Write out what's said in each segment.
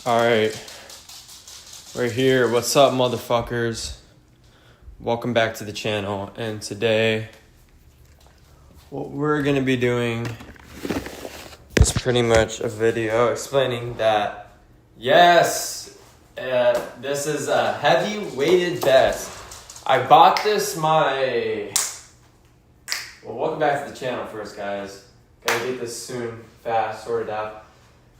Alright, we're here. What's up, motherfuckers? Welcome back to the channel. And today, what we're going to be doing is pretty much a video explaining that, yes, this is a heavy weighted vest. I bought this welcome back to the channel first, guys. Gotta get this soon, fast, sorted out.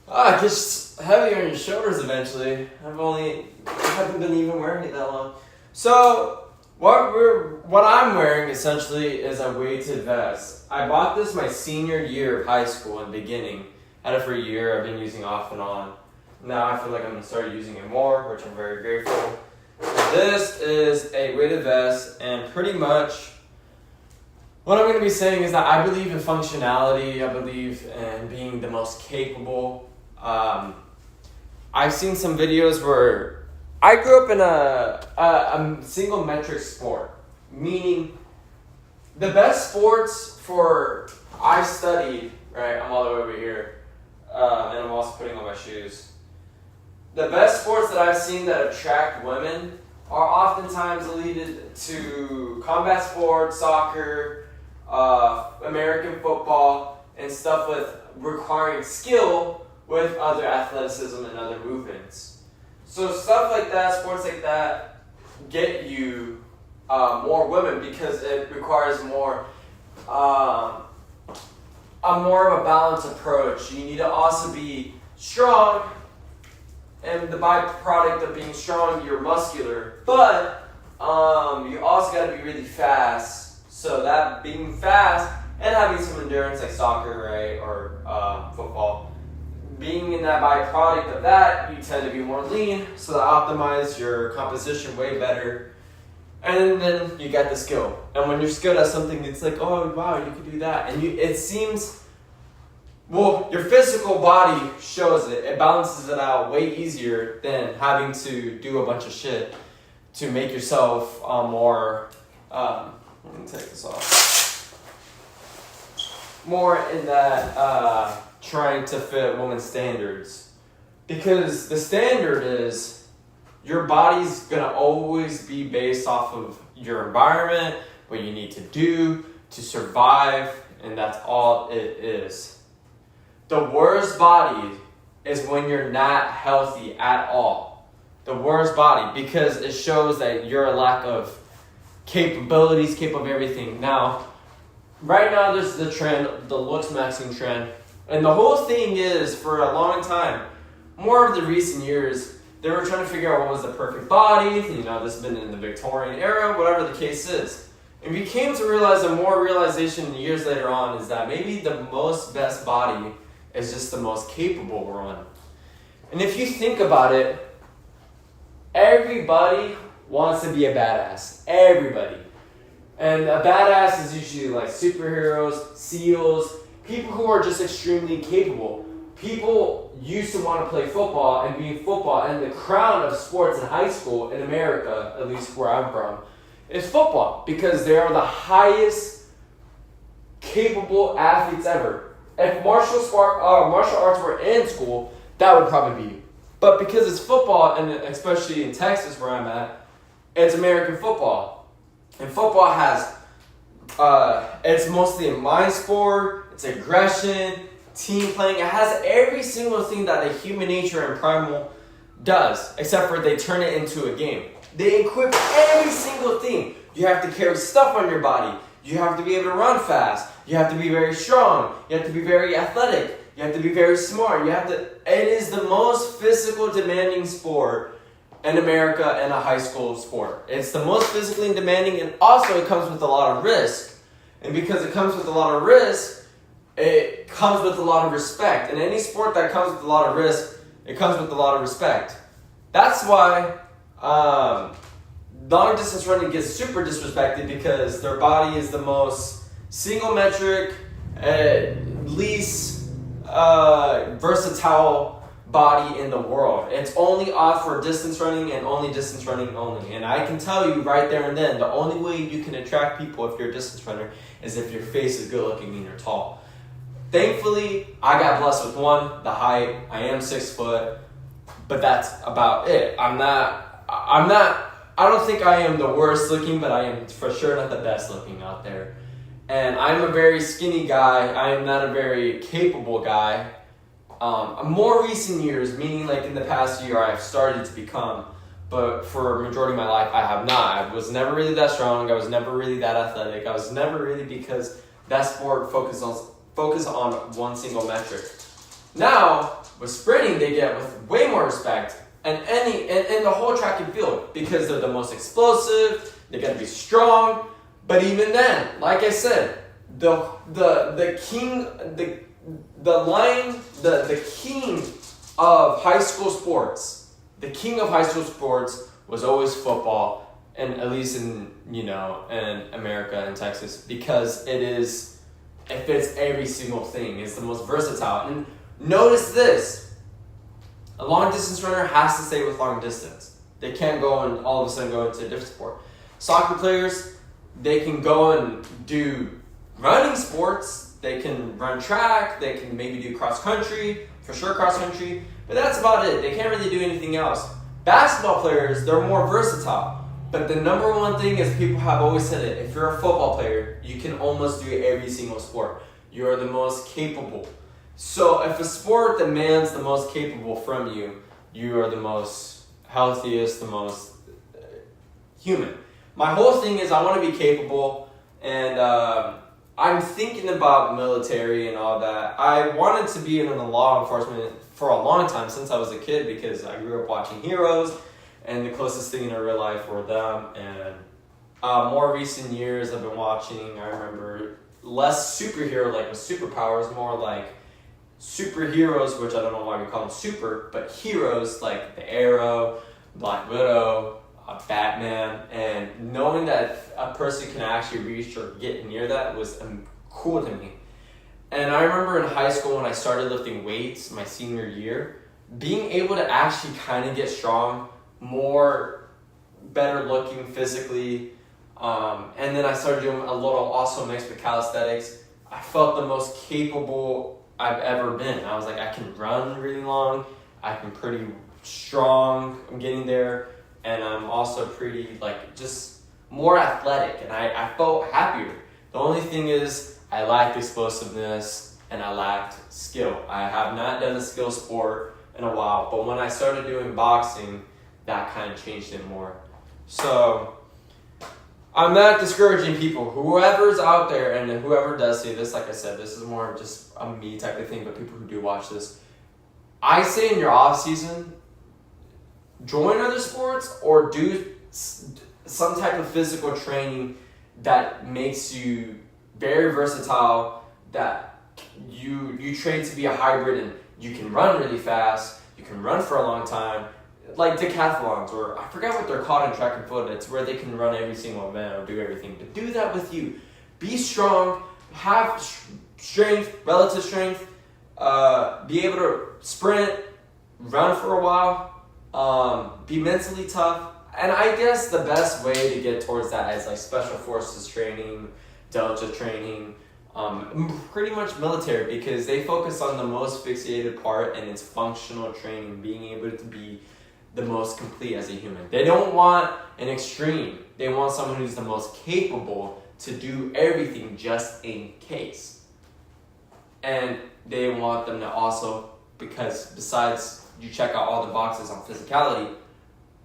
It gets heavier on your shoulders eventually. I haven't been even wearing it that long. So what I'm wearing essentially is a weighted vest. I bought this my senior year of high school in the beginning. Had it for a year. I've been using off and on. Now I feel like I'm gonna start using it more, which I'm very grateful. This is a weighted vest, and pretty much what I'm going to be saying is that I believe in functionality. I believe in being the most capable. I've seen some videos where I grew up in a single metric sport, meaning the best sports I studied, right? I'm all the way over here, and I'm also putting on my shoes. The best sports that I've seen that attract women are oftentimes related to combat sports, soccer, American football, and stuff with requiring skill with other athleticism and other movements. So stuff like that, sports like that, get you more women because it requires more of a balanced approach. You need to also be strong, and the byproduct of being strong, you're muscular, but you also got to be really fast. So that being fast and having some endurance like soccer, right, or football, being in that byproduct of that, you tend to be more lean, so to optimize your composition way better. And then you get the skill. And when you're skilled at something, it's like, oh, wow, you can do that. And it seems, your physical body shows it. It balances it out way easier than having to do a bunch of shit to make yourself more... let me take this off. More in that trying to fit women's standards. Because the standard is your body's going to always be based off of your environment, what you need to do to survive, and that's all it is. The worst body is when you're not healthy at all. The worst body, because it shows that you're a lack of capabilities, capable of everything. Now, right now there's the trend, the looks maxing trend. And the whole thing is, for a long time, more of the recent years, they were trying to figure out what was the perfect body. This has been in the Victorian era, whatever the case is. And we came to realize, and more realization years later on, is that maybe the best body is just the most capable one. And if you think about it, everybody wants to be a badass. Everybody. And a badass is usually like superheroes, SEALs, people who are just extremely capable. People used to want to play football and be in football, and the crown of sports in high school in America, at least where I'm from, is football, because they are the highest capable athletes ever. If martial arts were in school, that would probably be you. But because it's football, and especially in Texas where I'm at, it's American football. And football has, it's mostly a mind sport, it's aggression, team playing. It has every single thing that a human nature and primal does, except for they turn it into a game. They equip every single thing. You have to carry stuff on your body. You have to be able to run fast. You have to be very strong. You have to be very athletic. You have to be very smart. It is the most physical demanding sport in America, and a high school sport. It's the most physically demanding, and also it comes with a lot of risk. And because it comes with a lot of risk, it comes with a lot of respect. And any sport that comes with a lot of risk, it comes with a lot of respect. That's why long distance running gets super disrespected, because their body is the most single metric, least versatile body in the world. It's only off for distance running, and only distance running only. And I can tell you right there and then, the only way you can attract people if you're a distance runner is if your face is good looking and you're tall. Thankfully, I got blessed with the height. I am 6 foot. but that's about it. I don't think I am the worst looking, but I am for sure not the best looking out there. And I'm a very skinny guy. I am not a very capable guy. More recent years, meaning like in the past year, I've started to become, but for a majority of my life, I have not. I was never really that strong. I was never really that athletic. I was never really, because that sport focus on one single metric. Now, with sprinting, they get with way more respect. And the whole track and field, because they're the most explosive, they gotta be strong. But even then, like I said, the king of high school sports, was always football, and at least in America and Texas, because it fits every single thing. It's the most versatile. And notice this. A long distance runner has to stay with long distance. They can't go and all of a sudden go into a different sport. Soccer players, they can go and do running sports. They can run track. They can maybe do cross country, for sure cross country. But that's about it. They can't really do anything else. Basketball players, they're more versatile. But the number one thing is, people have always said it, if you're a football player, you can almost do every single sport. You're the most capable. So if a sport demands the most capable from you, you are the most healthiest, the most human. My whole thing is I want to be capable, and I'm thinking about military and all that. I wanted to be in the law enforcement for a long time, since I was a kid, because I grew up watching Heroes, and the closest thing in real life were them. And more recent years I've been watching, I remember, less superhero, like with superpowers, more like superheroes, which I don't know why we call them super, but heroes like the Arrow, Black Widow, Batman, and knowing that a person can actually reach or get near that was cool to me. And I remember in high school when I started lifting weights my senior year, being able to actually kind of get strong, better looking physically, and then I started doing a little also mixed with calisthenics. I felt the most capable I've ever been. I was like, I can run really long, I can pretty strong, I'm getting there, and I'm also pretty just more athletic, and I felt happier. The only thing is I lacked explosiveness and I lacked skill. I have not done a skill sport in a while, but when I started doing boxing, that kind of changed it more. So I'm not discouraging people. Whoever's out there and whoever does see this, like I said, this is more of just a me type of thing, but people who do watch this, I say in your off season, join other sports or do some type of physical training that makes you very versatile, that you train to be a hybrid, and you can run really fast, you can run for a long time, like decathlons, or I forget what they're called in track and field. It's where they can run every single event or do everything. But do that with you. Be strong, have strength, relative strength, be able to sprint, run for a while, be mentally tough. And I guess the best way to get towards that is like special forces training, Delta training, pretty much military, because they focus on the most fixated part, and it's functional training, being able to be the most complete as a human. They don't want an extreme. They want someone who's the most capable to do everything just in case. And they want them to also, because besides you check out all the boxes on physicality,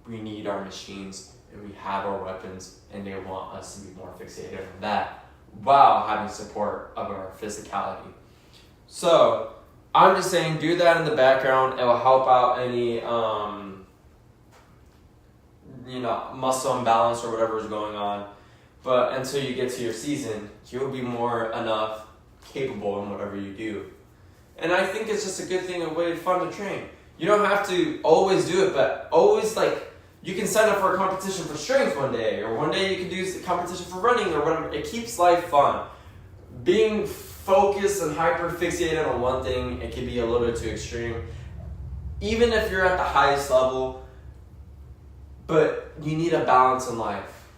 we need our machines and we have our weapons, and they want us to be more fixated on that while having support of our physicality. So I'm just saying, do that in the background. It will help out any muscle imbalance or whatever is going on. But until you get to your season, you'll be more enough capable in whatever you do. And I think it's just a good thing, a way fun to train. You don't have to always do it, but always you can sign up for a competition for strength one day, or one day you can do a competition for running or whatever. It keeps life fun. Being focused and hyper fixated on one thing, it can be a little bit too extreme. Even if you're at the highest level, but you need a balance in life.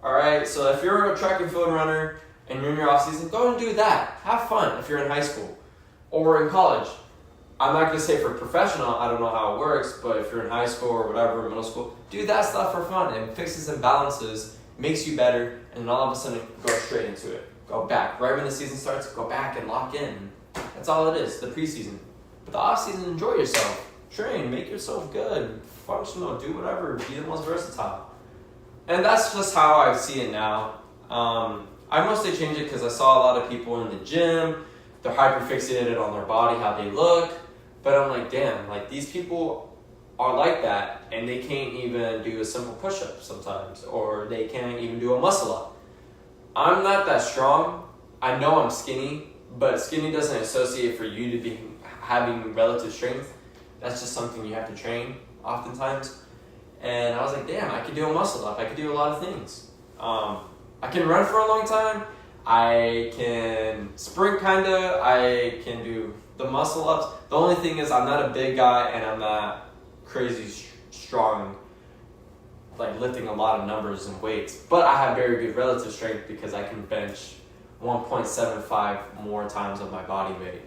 Alright, so if you're a track and field runner and you're in your off season, go and do that. Have fun if you're in high school or in college. I'm not gonna say for professional, I don't know how it works, but if you're in high school or whatever, middle school, do that stuff for fun. It fixes imbalances, makes you better, and then all of a sudden go straight into it. Go back. Right when the season starts, go back and lock in. That's all it is, the preseason. But the off season, enjoy yourself. Train, make yourself good, functional, do whatever, be the most versatile. And that's just how I see it now. I mostly changed it because I saw a lot of people in the gym, they're hyper fixated on their body, how they look. But I'm like, damn, like these people are like that and they can't even do a simple push-up sometimes, or they can't even do a muscle up. I'm not that strong. I know I'm skinny, but skinny doesn't associate for you to be having relative strength. That's just something you have to train oftentimes. And I was like, damn, I could do a muscle up. I could do a lot of things. I can run for a long time. I can sprint kinda. I can do the muscle ups. The only thing is I'm not a big guy and I'm not crazy strong, like lifting a lot of numbers and weights. But I have very good relative strength because I can bench 1.75 more times of my body weight.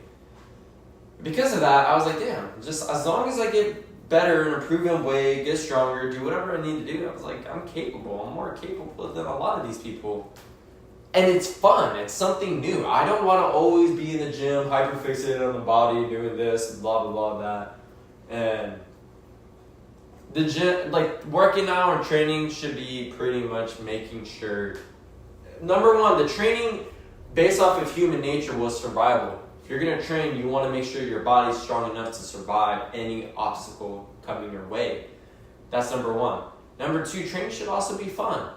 Because of that, I was like, damn, just as long as I get better and improve in weight, get stronger, do whatever I need to do, I was like, I'm capable. I'm more capable than a lot of these people. And it's fun. It's something new. I don't want to always be in the gym, hyper fixated on the body, doing this, blah, blah, blah, that. And the gym, like working out or training should be pretty much making sure, number one, the training based off of human nature was survival. If you're going to train, you want to make sure your body's strong enough to survive any obstacle coming your way. That's number one. Number two, training should also be fun.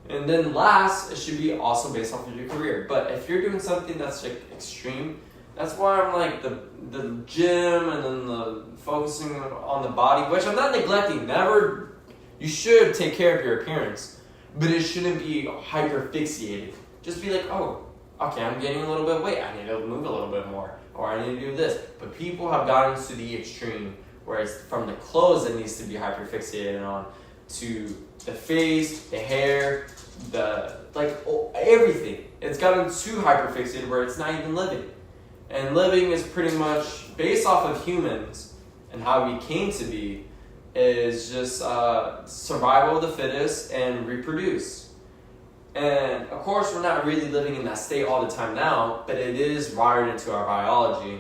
And then last, it should be also based off of your career. But if you're doing something that's like extreme, that's why I'm like the gym and then the focusing on the body, which I'm not neglecting. Never, you should take care of your appearance, but it shouldn't be hyper fixated. Just be like, oh, okay, I'm gaining a little bit of weight. I need to move a little bit more, or I need to do this. But people have gotten to the extreme where it's from the clothes that needs to be hyper fixated on to the face, the hair, everything. It's gotten too hyper fixated where it's not even living. And living is pretty much based off of humans and how we came to be is just survival of the fittest and reproduce. And of course, we're not really living in that state all the time now, but it is wired into our biology.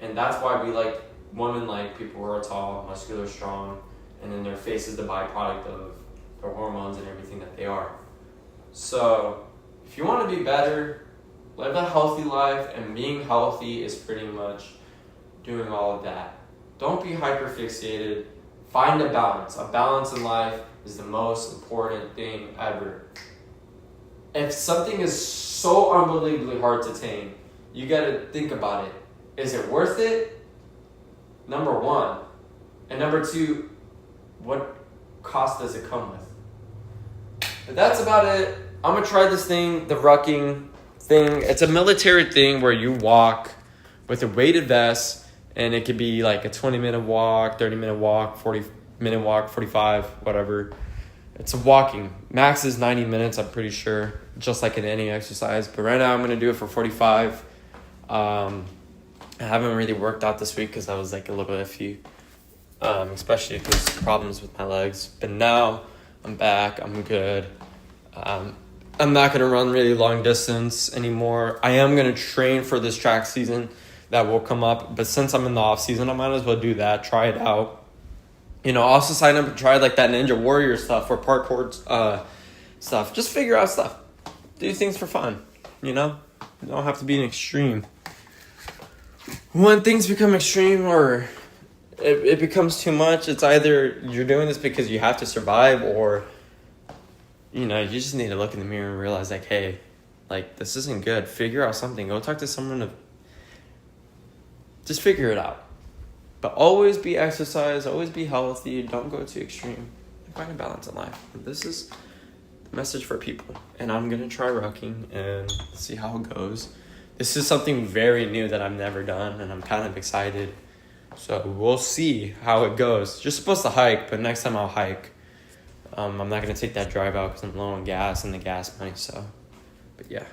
And that's why we like women like people who are tall, muscular, strong, and then their face is the byproduct of their hormones and everything that they are. So if you want to be better, live a healthy life, and being healthy is pretty much doing all of that. Don't be hyper fixated. Find a balance. A balance in life is the most important thing ever. If something is so unbelievably hard to attain, you gotta think about it. Is it worth it? Number one. And number two, what cost does it come with? But that's about it. I'm gonna try this thing, the rucking thing. It's a military thing where you walk with a weighted vest, and it could be like a 20-minute walk, 30-minute walk, 40-minute walk, 45, whatever. It's a walking. Max is 90 minutes, I'm pretty sure, just like in any exercise. But right now I'm going to do it for 45. I haven't really worked out this week because I was like a little iffy, especially because problems with my legs. But now I'm back. I'm good. I'm not going to run really long distance anymore. I am going to train for this track season that will come up. But since I'm in the off season, I might as well do that, try it out. You know, also sign up and try like that Ninja Warrior stuff or parkour stuff. Just figure out stuff. Do things for fun, you know? You don't have to be an extreme. When things become extreme or it becomes too much, it's either you're doing this because you have to survive or, you know, you just need to look in the mirror and realize like, hey, like this isn't good. Figure out something. Go talk to someone. Just figure it out. But always be exercise, always be healthy, don't go too extreme. Find a balance in life. This is the message for people. And I'm going to try rucking and see how it goes. This is something very new that I've never done, and I'm kind of excited. So we'll see how it goes. You're supposed to hike, but next time I'll hike. I'm not going to take that drive out because I'm low on gas and the gas money. So, but yeah.